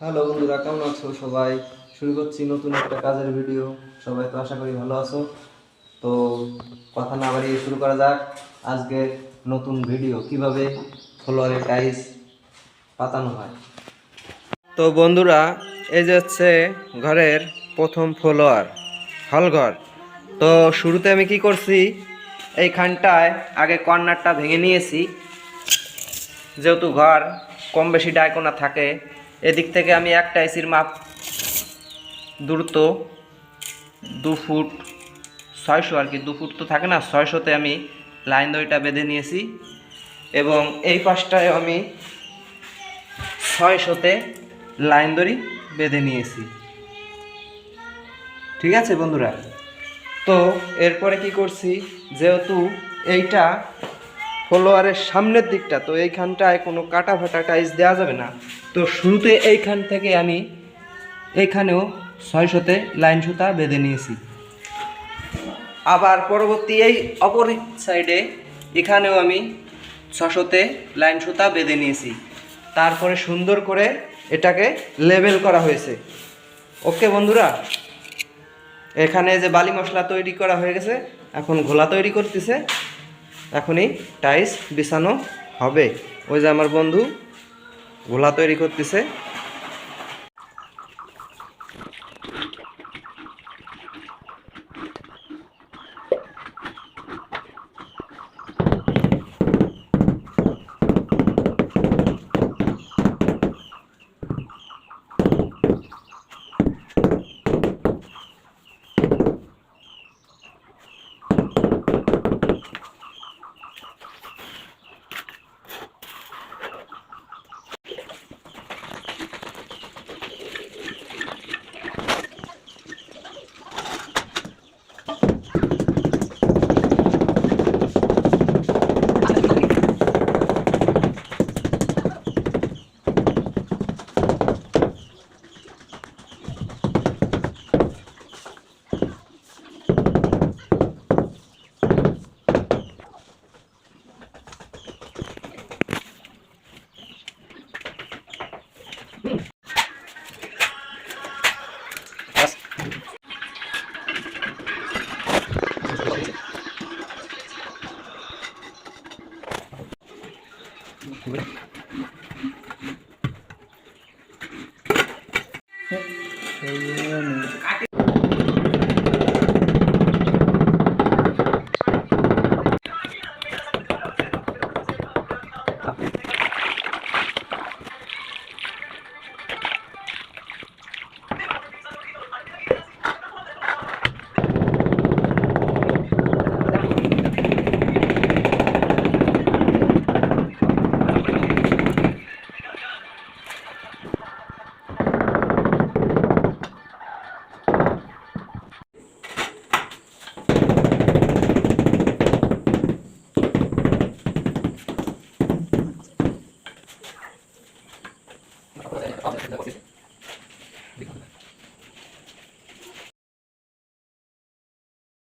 Hello বন্ধুরা, কেমন আছো সবাই? শুরু করছি নতুন একটা কাজের ভিডিও। সবাই তো আশা করি ভালো আছো। তো কথা না বাড়িয়ে শুরু করা যাক। আজকে নতুন ভিডিও কিভাবে ফ্লোরে টাইলস পাতানো হয়। তো বন্ধুরা, এই যে হচ্ছে ঘরের প্রথম ফ্লোর, হলঘর। তো শুরুতে আমি কি করছি, এইখানটায় আগে কর্নারটা ভেঙে নিয়েছি। যেহেতু ঘর কম বেশি ডায়কোনা থাকে, এদিক থেকে আমি একটা এসির মাপ দূরত্ব 2 ফুট 600 আর কি, 2 ফুট তো থাকে না, 600-তে আমি লাইন দড়িটা বেঁধে নিয়েছি। এবং এই পাশটায় আমি 600-তে লাইন দড়ি বেঁধে নিয়েছি। ঠিক আছে বন্ধুরা? তো এরপরে কি করছি, যেহেতু এইটা ফলোয়ারের সামনের দিকটা, তো এইখানটায় কোনো কাটা ফাটা টাইলস দেওয়া যাবে না। তো শুরুতে এইখান থেকে আমি এইখানেও 600-তে লাইন সুতা বেঁধে নিয়েছি। আবার পরবর্তী এই অপর সাইডে এখানেও আমি 600-তে লাইন সুতা বেঁধে নিয়েছি। তারপরে সুন্দর করে এটাকে লেবেল করা হয়েছে। ওকে বন্ধুরা, এখানে যে বালি মশলা তৈরি করা হয়ে গেছে, এখন ঘোলা তৈরি করতেছে। এখনই টাইলস বিছানো হবে। ওই যে আমার বন্ধু ঘোলা তৈরি করতেছে।